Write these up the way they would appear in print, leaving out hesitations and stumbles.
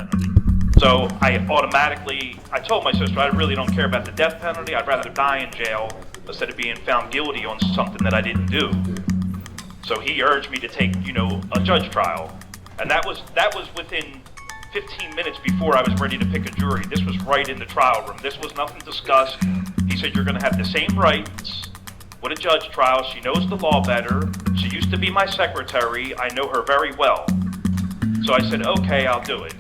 penalty. So I told my sister, I really don't care about the death penalty. I'd rather die in jail instead of being found guilty on something that I didn't do. So he urged me to take, a judge trial. And that was within 15 minutes before I was ready to pick a jury. This was right in the trial room. This was nothing discussed. He said, you're gonna have the same rights with a judge trial. She knows the law better. She used to be my secretary. I know her very well. So I said, okay, I'll do it.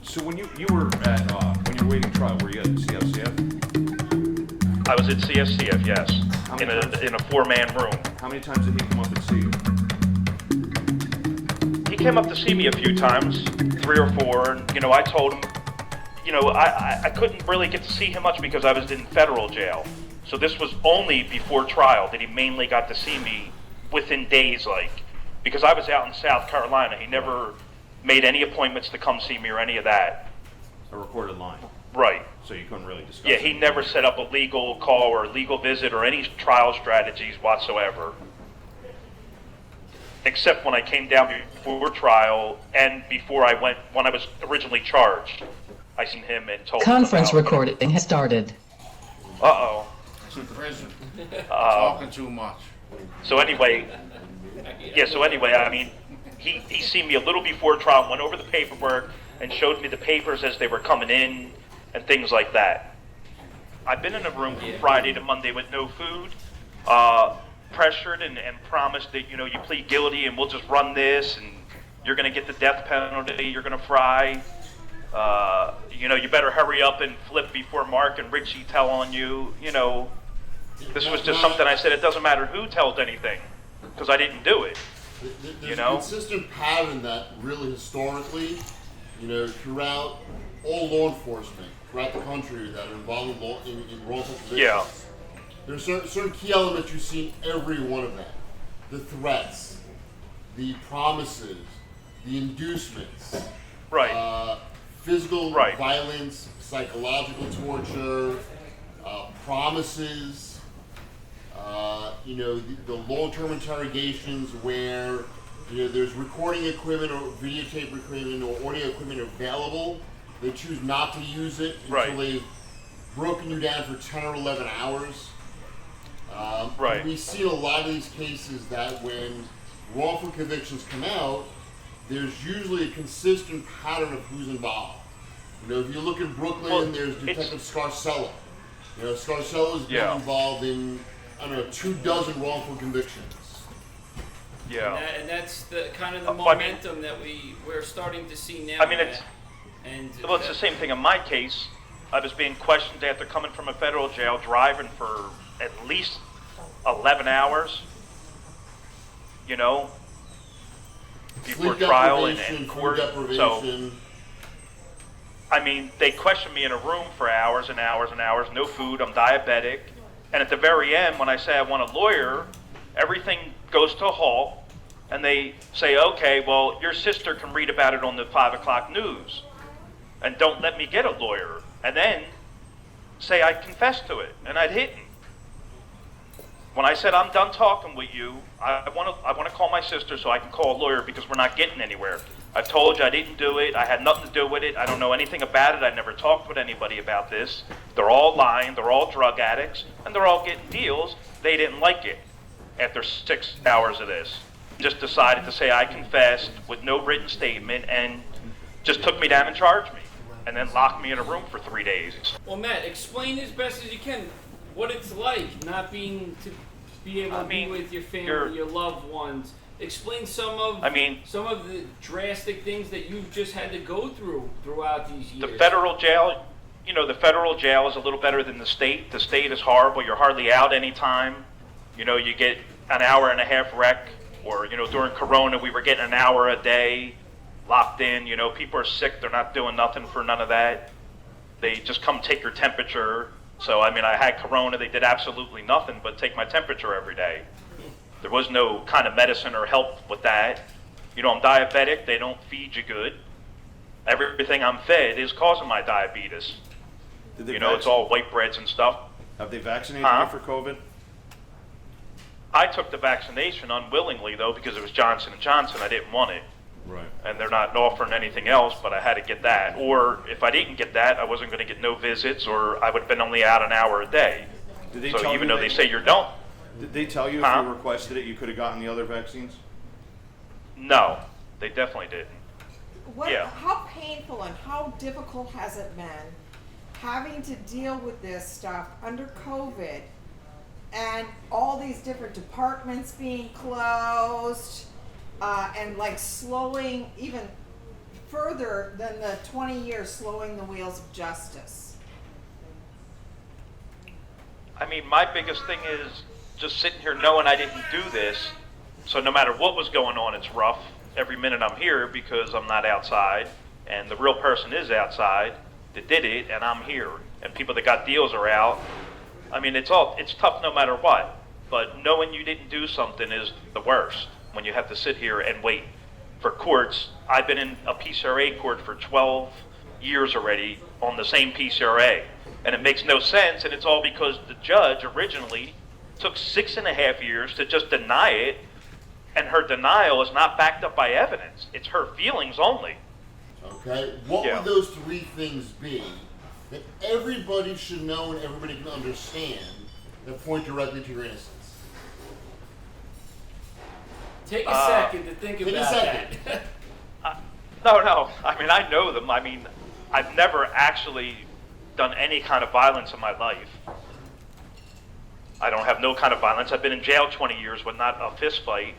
So when you were when you were waiting trial, were you at CFCF? I was at CFCF, yes, in a 4-man room. How many times did he come up and see you? He came up to see me a few times, 3 or 4, and I told him, I couldn't really get to see him much because I was in federal jail. So this was only before trial that he mainly got to see me within days, because I was out in South Carolina. He never made any appointments to come see me or any of that. A recorded line. Right. So you couldn't really discuss Yeah, he never set up a legal call or a legal visit or any trial strategies whatsoever. Except when I came down before trial and before when I was originally charged. I seen him and told him Conference recording has started. Uh-oh. He's in prison. Talking too much. So anyway, I mean, he seen me a little before trial, went over the paperwork, and showed me the papers as they were coming in, and things like that. I've been in a room from Friday to Monday with no food, pressured and promised that, you plead guilty and we'll just run this, and you're gonna get the death penalty, you're gonna fry. You better hurry up and flip before Mark and Richie tell on you. This was just something I said, it doesn't matter who tells anything, because I didn't do it. There's a consistent pattern that really historically, throughout all law enforcement, throughout the country that are involved in wrongful convictions. Yeah. There's certain key elements you see in every one of them. The threats, the promises, the inducements. Right. Physical violence, psychological torture, promises, the long-term interrogations where, there's recording equipment or videotape equipment or audio equipment available. They choose not to use it until they've broken you down for 10 or 11 hours. We see a lot of these cases that when wrongful convictions come out, there's usually a consistent pattern of who's involved. If you look in Brooklyn, there's Detective Scarcella. Scarcella's been involved in, 24 wrongful convictions. Yeah. And that's the kind of the momentum that we're starting to see now. It's the same thing in my case. I was being questioned after coming from a federal jail, driving for at least 11 hours, before trial and court. So, they questioned me in a room for hours and hours and hours, no food, I'm diabetic. And at the very end, when I say I want a lawyer, everything goes to a halt, and they say, okay, well, your sister can read about it on the 5 o'clock news, and don't let me get a lawyer. And then say I confessed to it, and I'd hidden. When I said I'm done talking with you, I want to call my sister so I can call a lawyer because we're not getting anywhere. I've told you I didn't do it. I had nothing to do with it. I don't know anything about it. I never talked with anybody about this. They're all lying. They're all drug addicts, and they're all getting deals. They didn't like it after 6 hours of this. Just decided to say I confessed with no written statement and just took me down and charged me and then locked me in a room for 3 days. Well, Matt, explain as best as you can what it's like not being to be able to be with your family, your loved ones. Explain some of the drastic things that you've just had to go through throughout these years. The federal jail, the federal jail is a little better than the state. The state is horrible. You're hardly out anytime. You get an hour and a half rec, or during Corona we were getting an hour a day locked in. People are sick. They're not doing nothing for none of that. They just come take your temperature. So I had Corona. They did absolutely nothing but take my temperature every day. There was no kind of medicine or help with that. I'm diabetic. They don't feed you good. Everything I'm fed is causing my diabetes. It's all white breads and stuff. Have they vaccinated you for COVID? I took the vaccination unwillingly, though, because it was Johnson & Johnson. I didn't want it. Right. And they're not offering anything else, but I had to get that. Or if I didn't get that, I wasn't going to get no visits, or I would have been only out an hour a day. Did they So tell even you though they say you don't, Did they tell you if Huh? you requested it, you could have gotten the other vaccines? no, they definitely didn't. Yeah. How painful and how difficult has it been having to deal with this stuff under COVID and all these different departments being closed and like slowing even further than the 20 years slowing the wheels of justice? I mean, my biggest thing is just sitting here knowing I didn't do this, so no matter what was going on, it's rough every minute I'm here because I'm not outside, and the real person is outside that did it, and I'm here, and people that got deals are out. I mean, it's tough no matter what, but knowing you didn't do something is the worst when you have to sit here and wait for courts. I've been in a PCRA court for 12 years already on the same PCRA, and it makes no sense, and it's all because the judge originally took 6.5 years to just deny it, and her denial is not backed up by evidence. It's her feelings only. Okay? What Yeah. would those three things be that everybody should know and everybody can understand that point directly to your innocence? Take a second to think take a about second. that. No. I mean, I know them. I mean, I've never actually done any kind of violence in my life. I don't have no kind of violence. I've been in jail 20 years with not a fist fight,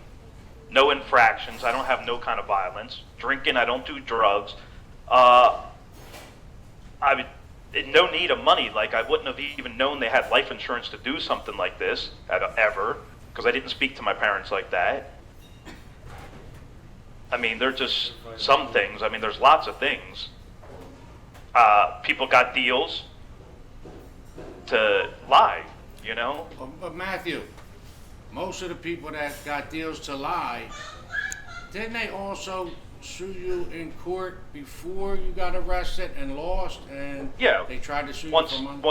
no infractions. I don't have no kind of violence. Drinking, I don't do drugs. I in no need of money. Like, I wouldn't have even known they had life insurance to do something like this ever, because I didn't speak to my parents like that. I mean, they're just some things. I mean, there's lots of things. People got deals to lie, you know? But Matthew, most of the people that got deals to lie, didn't they also sue you in court before you got arrested and lost? And Yeah. they tried to sue Once, you for money?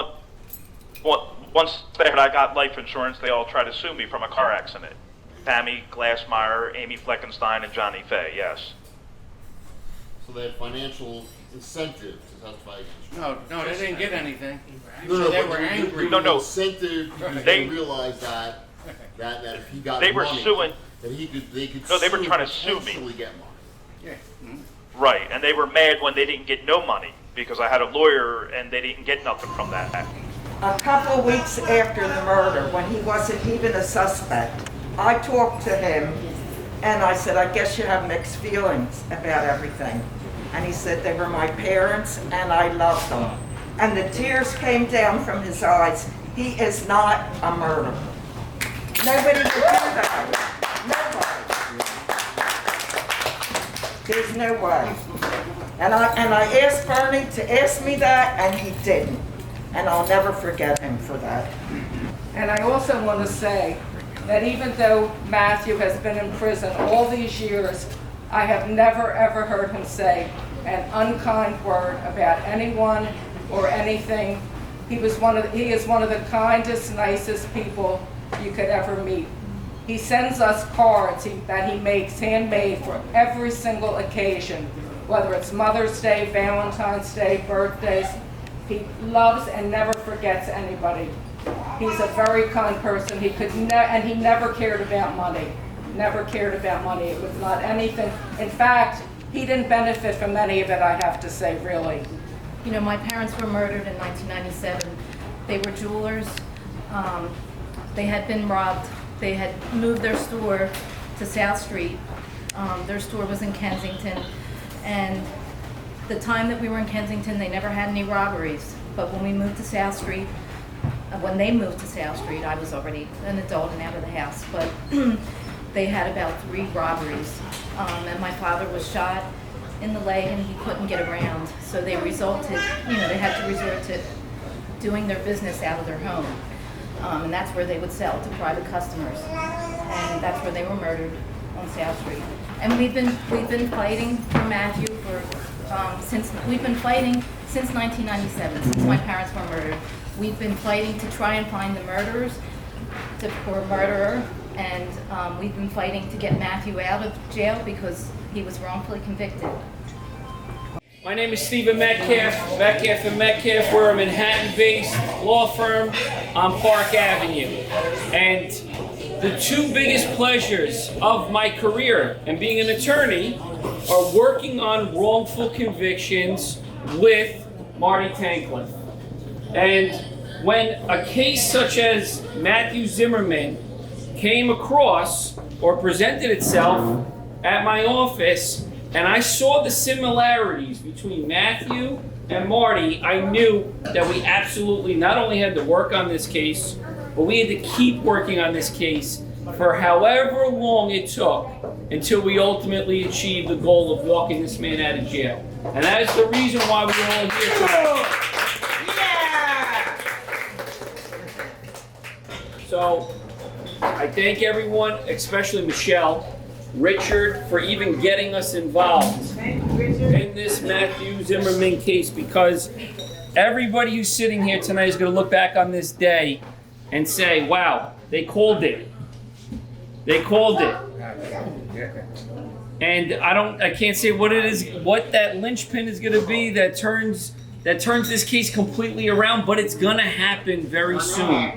once they heard I got life insurance, they all tried to sue me from a car accident. Tammy Glassmeyer, Amy Fleckenstein, and Johnny Fay, yes. So they had financial incentive to testify against you. No, they didn't get anything. No, they but were angry. No. Incentive because They- they realized that if he got They were money, suing. that they could No, they were sue trying and to sue me. potentially get money. Yeah. Mhm. Right, and they were mad when they didn't get no money because I had a lawyer and they didn't get nothing from that. A couple of weeks after the murder, when he wasn't even a suspect, I talked to him and I said, I guess you have mixed feelings about everything. And he said they were my parents and I loved them. And the tears came down from his eyes. He is not a murderer. Nobody would do that. Nobody. There's no way. And I asked Bernie to ask me that, and he didn't. And I'll never forget him for that. And I also want to say that even though Matthew has been in prison all these years, I have never ever heard him say an unkind word about anyone or anything. He is one of the kindest, nicest people you could ever meet. He sends us cards that he makes handmade for every single occasion, whether it's Mother's Day, Valentine's Day, birthdays. He loves and never forgets anybody. He's a very kind person. And he never cared about money. Never cared about money. It was not anything. In fact, he didn't benefit from any of it, I have to say, really. You know, my parents were murdered in 1997. They were jewelers. They had been robbed. They had moved their store to South Street. Their store was in Kensington. And the time that we were in Kensington, they never had any robberies. But when we moved to South Street, when they moved to South Street, I was already an adult and out of the house. But they had about 3 robberies. And my father was shot in the leg and he couldn't get around. So they they had to resort to doing their business out of their home. And that's where they would sell to private customers. And that's where they were murdered, on South Street. And we've been fighting for Matthew since 1997, since my parents were murdered. We've been fighting to try and find the murderer, and we've been fighting to get Matthew out of jail because He was wrongfully convicted. My name is Stephen Metcalf, Metcalf Metcalf. We're a Manhattan-based law firm on Park Avenue. And the two biggest pleasures of my career and being an attorney are working on wrongful convictions with Martin Tankleff. And when a case such as Matthew Zimmerman came across or presented itself at my office, and I saw the similarities between Matthew and Marty, I knew that we absolutely not only had to work on this case, but we had to keep working on this case for however long it took until we ultimately achieved the goal of walking this man out of jail. And that is the reason why we're all here tonight. So, I thank everyone, especially Michelle, Richard, for even getting us involved in this Matthew Zimmerman case, because everybody who's sitting here tonight is going to look back on this day and say, wow, they called it. They called it. And I can't say what it is, what that linchpin is going to be that turns this case completely around, but it's going to happen very soon.